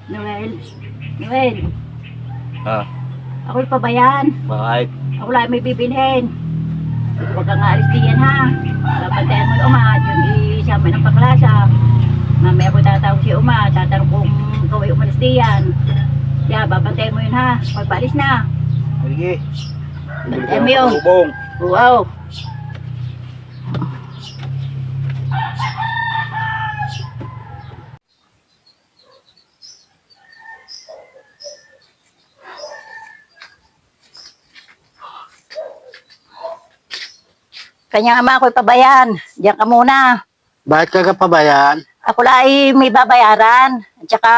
Noel. Noel. Ah, Ako'y pabayan. bakit? Ako lang may bibilhin. Huwag kang aalis diyan ha. Papantayan mo yung uma. Yung isama ng paklasa. Mamaya ko tatawag si uma. Tatanong kung ikaw ay umalis diyan. Kaya babantayan mo yun ha. Pagpaalis na. Sige. Bantayan mo yun. Pasalubong. Wow. Kanyang ama ako'y pabayan. Diyan ka muna. Bakit ka kapabayan? Ako lang ay may babayaran. At saka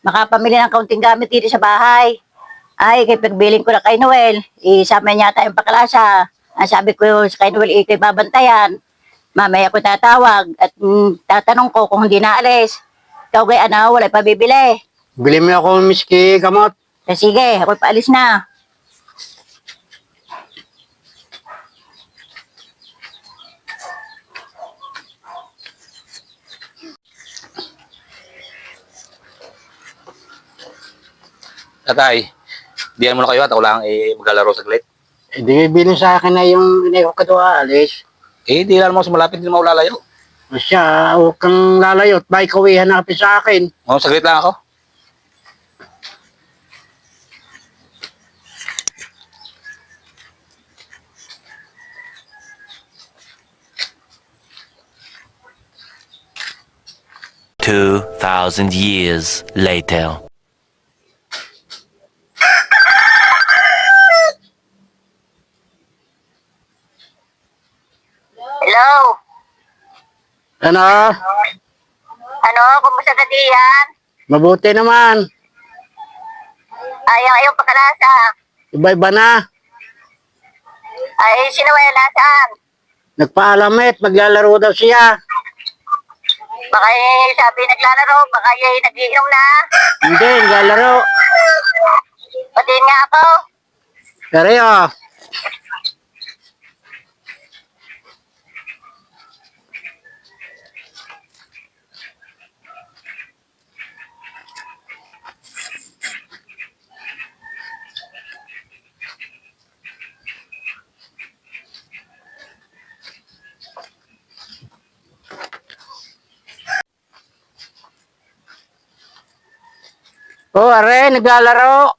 makapamili ng kaunting gamit dito sa bahay. Ay, kay pagbiling ko na kay Noel. Isama niya tayong paklasa. Ang sabi ko sa kay Noel, ikay babantayan. Mamaya ko tatawag at tatanong ko kung hindi naalis. Ikaw kay ano, wala pabibili. Bili mo ako miski kamot. Sige, ako'y paalis na. Tatay, diyan mo na kayo at ako lang maglalaro saglit. Hindi bili sa akin na yung inay ko kadwa alis. Di lang mo sa malapit, hindi mo lalayo. Siya, huwag kang lalayot. Bakit ka hanapin sa akin? Saglit lang ako. Two thousand years later. Hello? Ano? Ano, kumusta ka diyan? Mabuti naman. Ayaw pakalasa. Iba-iba na. Ay, sinuwelasan. Nagpaalamit, maglalaro daw siya. Baka sabi naglalaro, baka nag-iinom na. Hindi, naglalaro. Patiin nga ako. Pero yun, oh, are, naglalaro.